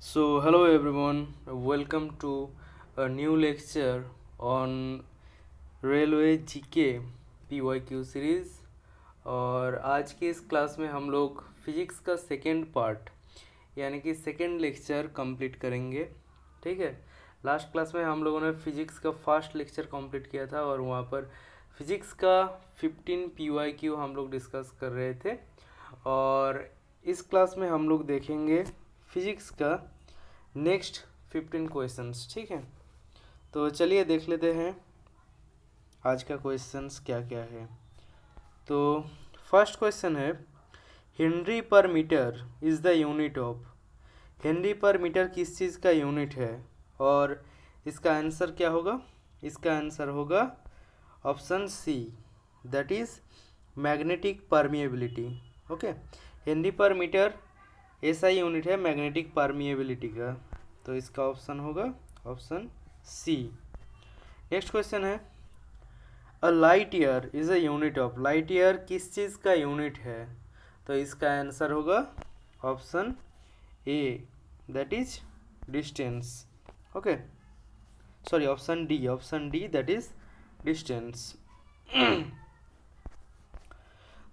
So, hello everyone, welcome to a new lecture on railway GK PYQ series. और आज के इस class में हम लोग फिजिक्स का सेकेंड पार्ट यानी कि सेकेंड लेक्चर कंप्लीट करेंगे। ठीक है, लास्ट क्लास में हम लोगों ने फिजिक्स का फर्स्ट लेक्चर कंप्लीट किया था और वहाँ पर फिजिक्स का 15 PYQ हम लोग डिस्कस कर रहे थे। और इस क्लास में हम लोग देखेंगे फिजिक्स का नेक्स्ट 15 क्वेश्चंस। ठीक है, तो चलिए देख लेते हैं आज का क्वेश्चंस क्या क्या है। तो फर्स्ट क्वेश्चन है, henry per metre is the unit of. Henry per metre किस चीज़ का यूनिट है और इसका आंसर क्या होगा? इसका आंसर होगा option C, that is magnetic permeability. Okay, henry per metre ऐसा यूनिट है मैग्नेटिक परमिएबिलिटी का, तो इसका ऑप्शन होगा ऑप्शन सी। नेक्स्ट क्वेश्चन है, a light year is a unit of. Light year किस चीज़ का यूनिट है? तो इसका आंसर होगा option A, that is distance. Okay, sorry option D that is distance.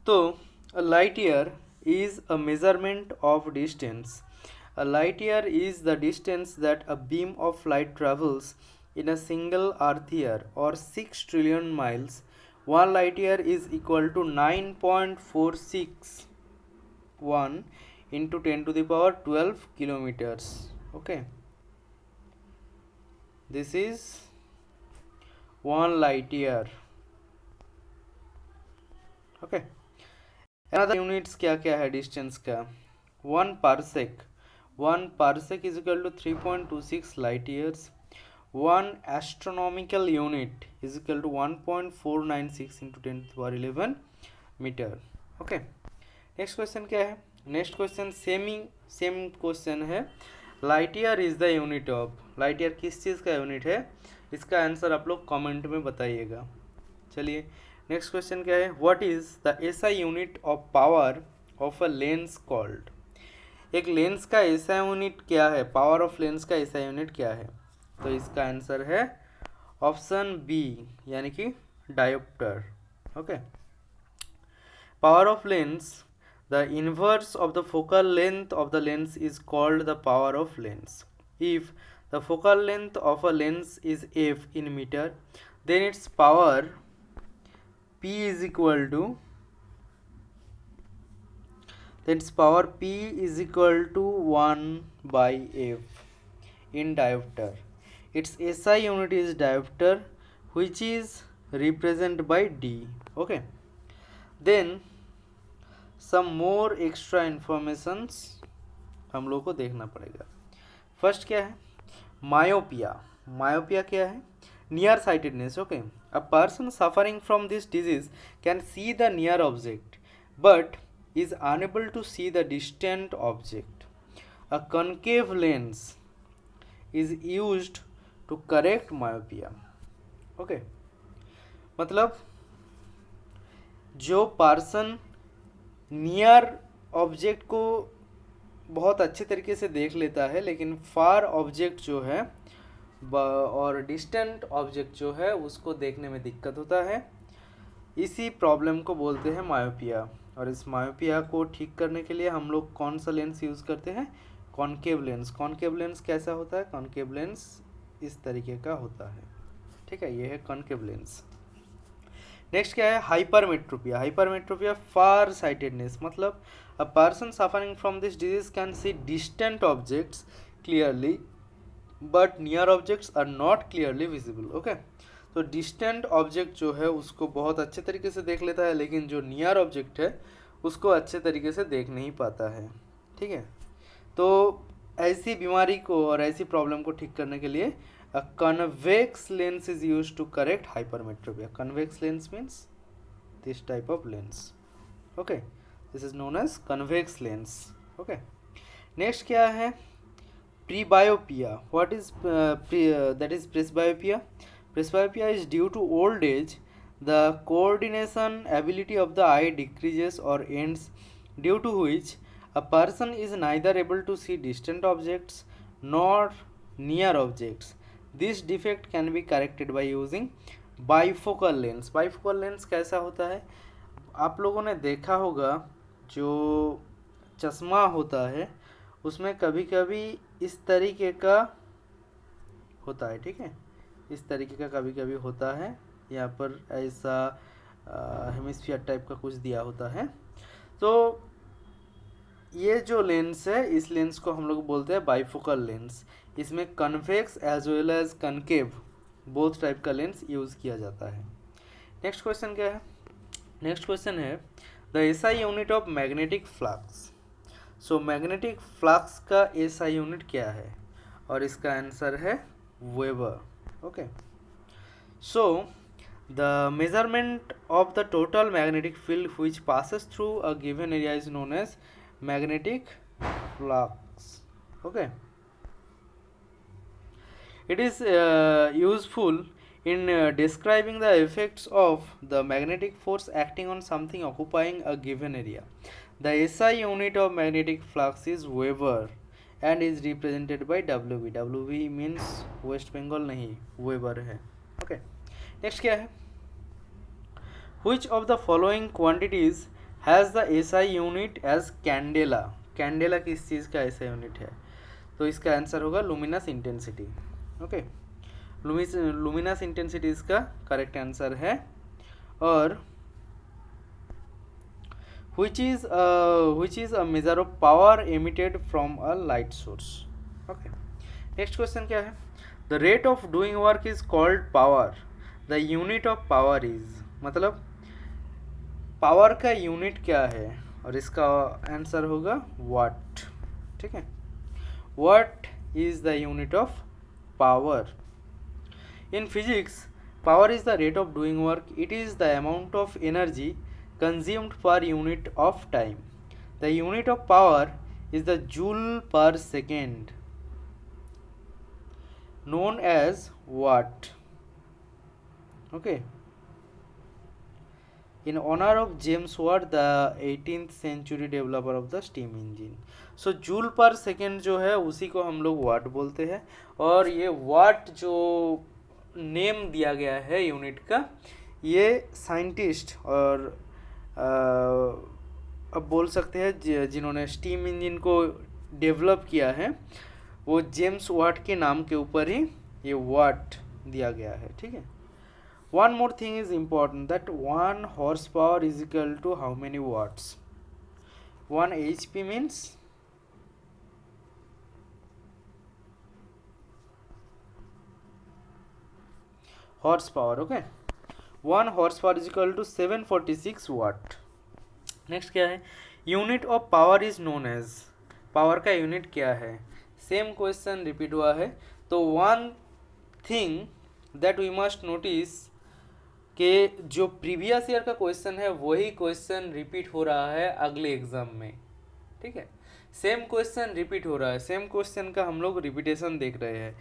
तो a light year is a measurement of distance. A light year is the distance that a beam of light travels in a single earth year or 6 trillion miles. One light year is equal to 9.461 into 10 to the power 12 kilometers. Okay, this is one light year. Okay, another units क्या क्या है distance का? 1 parsec is equal to 3.26 light years. 1 astronomical unit is equal to 1.496 into 10⁻11 metre. Okay, next question क्या है? Next question same question है, light year is the unit of. Light year किस चीज़ का यूनिट है? इसका आंसर आप लोग कमेंट में बताइएगा। चलिए नेक्स्ट क्वेश्चन क्या है, what is the SI unit of power of a lens called. एक लेंस का एसआई यूनिट क्या है? पावर ऑफ लेंस का एसआई यूनिट क्या है? तो इसका आंसर है ऑप्शन बी, यानी कि dioptre. Okay, power of lens, the inverse of the focal length of the lens is called the power of lens. If the focal length of a lens is f in metre, then its power P is equal to P is equal to 1 by F in diopter. Its SI unit is diopter, which is represented by D. Okay, then some more extra informations हम लोग को देखना पड़ेगा। First क्या है? Myopia. Myopia क्या है? Near sightedness. Okay, a person suffering from this disease can see the near object but is unable to see the distant object. A concave lens is used to correct myopia. Okay, मतलब जो person near object को बहुत अच्छे तरीके से देख लेता है लेकिन फार ऑब्जेक्ट जो है और डिस्टेंट ऑब्जेक्ट जो है उसको देखने में दिक्कत होता है, इसी प्रॉब्लम को बोलते हैं मायोपिया। और इस मायोपिया को ठीक करने के लिए हम लोग कौन सा लेंस यूज़ करते हैं? Concave lens. कॉनकेव लेंस कैसा होता है? कॉनकेव लेंस इस तरीके का होता है। ठीक है, ये है कॉनकेव लेंस। नेक्स्ट क्या है? हाइपरमेट्रोपिया। हाइपरमेट्रोपिया फार साइटेडनेस, मतलब a person suffering from this disease can see distant objects clearly but near objects are not clearly visible. Okay, तो डिस्टेंट ऑब्जेक्ट जो है उसको बहुत अच्छे तरीके से देख लेता है लेकिन जो नियर ऑब्जेक्ट है उसको अच्छे तरीके से देख नहीं पाता है। ठीक है, तो ऐसी बीमारी को और ऐसी प्रॉब्लम को ठीक करने के लिए a convex lens is used to correct hypermetropia. Convex lens means this type of lens. Okay, this is known as convex lens. Okay, next क्या है? Presbyopia. What is that is presbyopia? Presbyopia is due to old age. The coordination ability of the eye decreases or ends, due to which a person is neither able to see distant objects nor near objects. This defect can be corrected by using bifocal lens. Bifocal lens कैसा होता है, आप लोगों ने देखा होगा जो चश्मा होता है उसमें कभी कभी इस तरीके का होता है, ठीक है, इस तरीके का कभी कभी होता है, यहाँ पर ऐसा हेमिस्फीयर टाइप का कुछ दिया होता है। तो ये जो लेंस है इस लेंस को हम लोग बोलते हैं बाइफोकल लेंस। इसमें convex as well as concave both type का लेंस यूज़ किया जाता है। नेक्स्ट क्वेश्चन क्या है, नेक्स्ट क्वेश्चन है the SI unit of magnetic flux. So magnetic flux का एसआई यूनिट क्या है, और इसका आंसर है weber. Okay, so the measurement of the total magnetic field which passes through a given area is known as magnetic flux. Okay, it is useful in describing the effects of the magnetic force acting on something occupying a given area. The SI unit of magnetic flux is Weber and is represented by WB. WB means West Bengal नहीं, Weber है। Okay, next क्या है, which of the following quantities has the SI unit as candela? Candela किस चीज़ का SI unit है, तो इसका आंसर होगा luminous intensity. Okay, luminous intensity इसका करेक्ट आंसर है। और which is a measure of power emitted from a light source. Okay, next question क्या है, the rate of doing work is called power. The unit of power is, मतलब power का unit क्या है, और इसका आंसर होगा वाट। ठीक है, what is the unit of power. In physics power is the rate of doing work, it is the amount of energy consumed per unit of time. The unit of power is the joule per second, known as watt. Okay, in honor of James Watt, the 18th century developer of the steam engine. So joule per second जो है उसी को हम लोग वाट बोलते हैं, और ये वाट जो नेम दिया गया है यूनिट का, ये साइंटिस्ट और अब बोल सकते हैं जिन्होंने स्टीम इंजन को डेवलप किया है, वो जेम्स वाट के नाम के ऊपर ही ये वाट दिया गया है। ठीक है, one more thing is important, that 1 horsepower is equal to how many watts? 1 HP means horsepower. Okay, 1 horsepower is equal to 746 watt. Next क्या है, unit of power is known as, power का unit क्या है? Same question repeat हुआ है, तो one thing that we must notice कि जो प्रीवियस ईयर का क्वेश्चन है वही क्वेश्चन रिपीट हो रहा है अगले एग्जाम में। ठीक है, सेम क्वेश्चन रिपीट हो रहा है, सेम क्वेश्चन का हम लोग रिपीटेशन देख रहे हैं।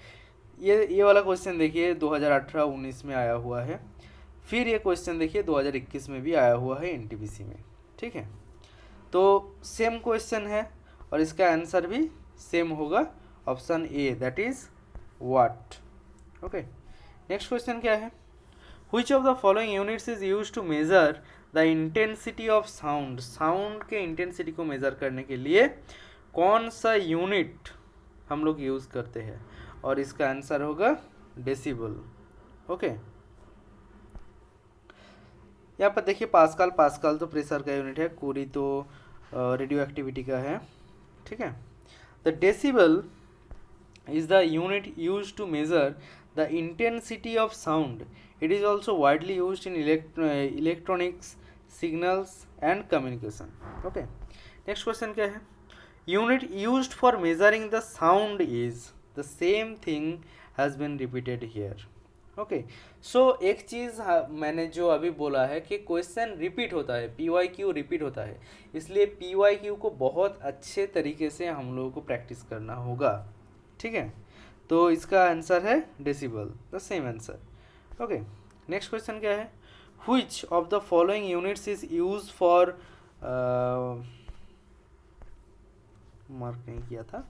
ये वाला क्वेश्चन देखिए 2018-19 में आया हुआ है, फिर ये क्वेश्चन देखिए 2021 में भी आया हुआ है NTPC में। ठीक है, तो सेम क्वेश्चन है और इसका आंसर भी सेम होगा, option A, that is watt. Okay, next question क्या है, which of the following units is used to measure the intensity of sound? Sound के इंटेंसिटी को मेजर करने के लिए कौन सा यूनिट हम लोग यूज़ करते हैं? और इसका आंसर होगा डेसिबल। ओके, यहाँ पर देखिए पास्कल, पास्कल तो प्रेशर का यूनिट है, कुरी तो रेडियो एक्टिविटी का है। ठीक है, the decibel is the unit use to measure the intensity of sound. It is also widely use in electronics, signals and communication. Okay, next question क्या है, unit used for measuring the sound is, the same thing has been repeated here. Okay, so एक चीज़ मैंने जो अभी बोला है कि क्वेश्चन रिपीट होता है, PYQ रिपीट होता है, इसलिए PYQ को बहुत अच्छे तरीके से हम लोगों को प्रैक्टिस करना होगा। ठीक है, तो इसका आंसर है decibel, the same answer. Okay, next question क्या है, which of the following units is use for, mark नहीं किया था,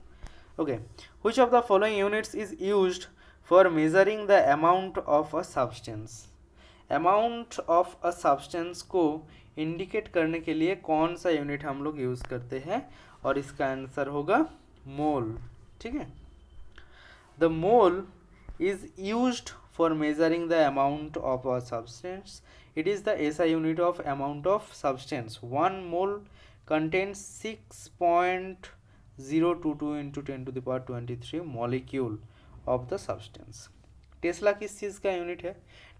Okay, which of the following units is used for measuring the amount of a substance? Amount of a substance को indicate करने के लिए कौन सा यूनिट हम लोग यूज़ करते हैं, और इसका आंसर होगा मोल. ठीक है. The mole is used for measuring the amount of a substance. It is the SI unit of amount of substance. 1 mole contains 6.022 into 10 to the power 23 molecule of the substance. Tesla किस चीज़ का unit है?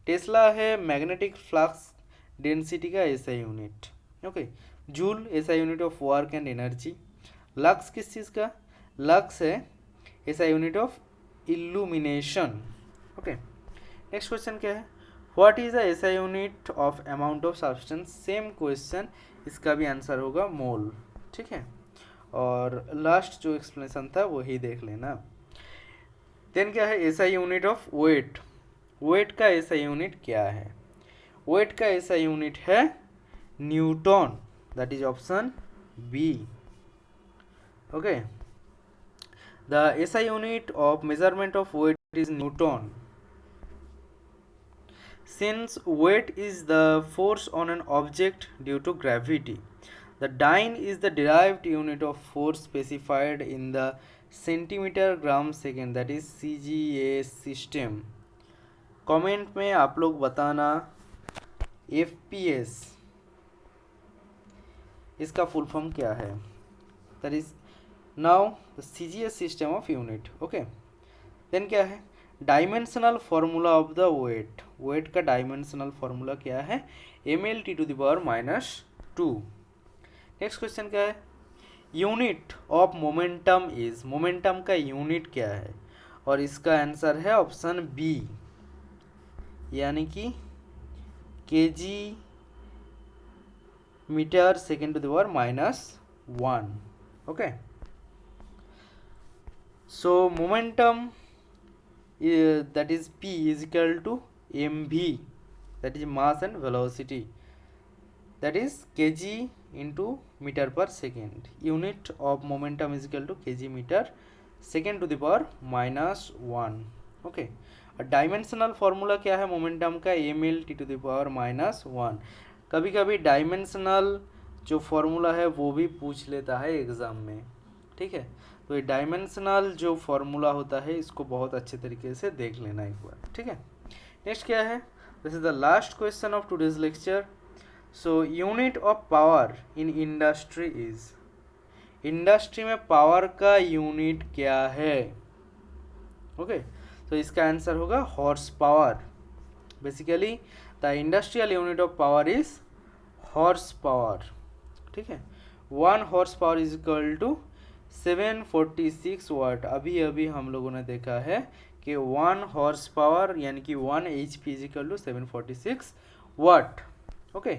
Tesla है magnetic flux density का SI unit. Okay. Joule SI unit of work and energy. Lux किस चीज़ का? Lux है SI unit of illumination. Okay. Next question क्या है? What is the SI unit of amount of substance? Same question, इसका भी answer होगा मोल. ठीक है. और लास्ट जो एक्सप्लेनेशन था वही देख लेना. देन क्या है? SI unit of weight. Weight का एसआई यूनिट क्या है? वेट का एसआई यूनिट है newton. That is option B. Okay. The SI unit of measurement of weight is newton. Since weight is the force on an object due to gravity, the dyne is the derived unit of force specified in the centimeter gram second, that is CGA system. Comment में आप लोग बताना FPS इसका full form क्या है. That is now the CGS system of unit. Okay. Then क्या है? Dimensional formula of the weight. Weight का डायमेंशनल फॉर्मूला क्या है? ml to the power -2. Next question क्या है? Unit of momentum is. Momentum का यूनिट क्या है? और इसका आंसर है ऑप्शन बी, यानी कि kg metre second to the power -1. Okay. So momentum that is P is equal to mv, that is mass and velocity, that is kg into meter per second. Unit of momentum is equal to kg meter second to the power -1. Okay. और dimensional formula क्या है momentum का? ml t to the power -1. कभी कभी dimensional जो formula है वो भी पूछ लेता है एग्ज़ाम में. ठीक है. तो ये डायमेंशनल जो फॉर्मूला होता है इसको बहुत अच्छे तरीके से देख लेना एक बार. ठीक है. नेक्स्ट क्या है? This is the last question of today's lecture. So unit of power in industry is. Industry में पावर का यूनिट क्या है? ओके. तो इसका आंसर होगा horsepower. Basically the industrial unit of power is horsepower. ठीक है. 1 horsepower is equal to 746 watt. अभी अभी हम लोगों ने देखा है कि 1 हॉर्स पावर यानी कि 1 HP is equal to 746 watt. Okay.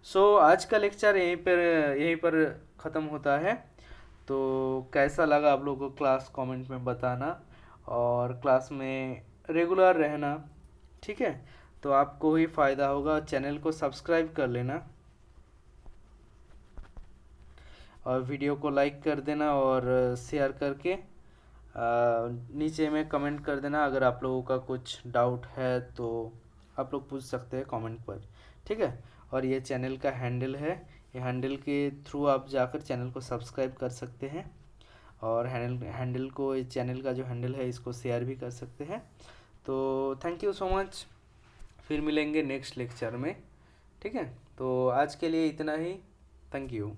So आज का लेक्चर यहीं पर ख़त्म होता है. तो कैसा लगा आप लोगों को क्लास कमेंट में बताना, और क्लास में रेगुलर रहना. ठीक है. तो आपको ही फ़ायदा होगा. चैनल को सब्सक्राइब कर लेना और वीडियो को लाइक कर देना और शेयर करके नीचे में कमेंट कर देना. अगर आप लोगों का कुछ डाउट है तो आप लोग पूछ सकते हैं कमेंट पर. ठीक है. और ये चैनल का हैंडल है. ये हैंडल के थ्रू आप जाकर चैनल को सब्सक्राइब कर सकते हैं, और हैंडल को, इस चैनल का जो हैंडल है इसको शेयर भी कर सकते हैं. तो थैंक यू सो मच. फिर मिलेंगे नेक्स्ट लेक्चर में. ठीक है. तो आज के लिए इतना ही. Thank you.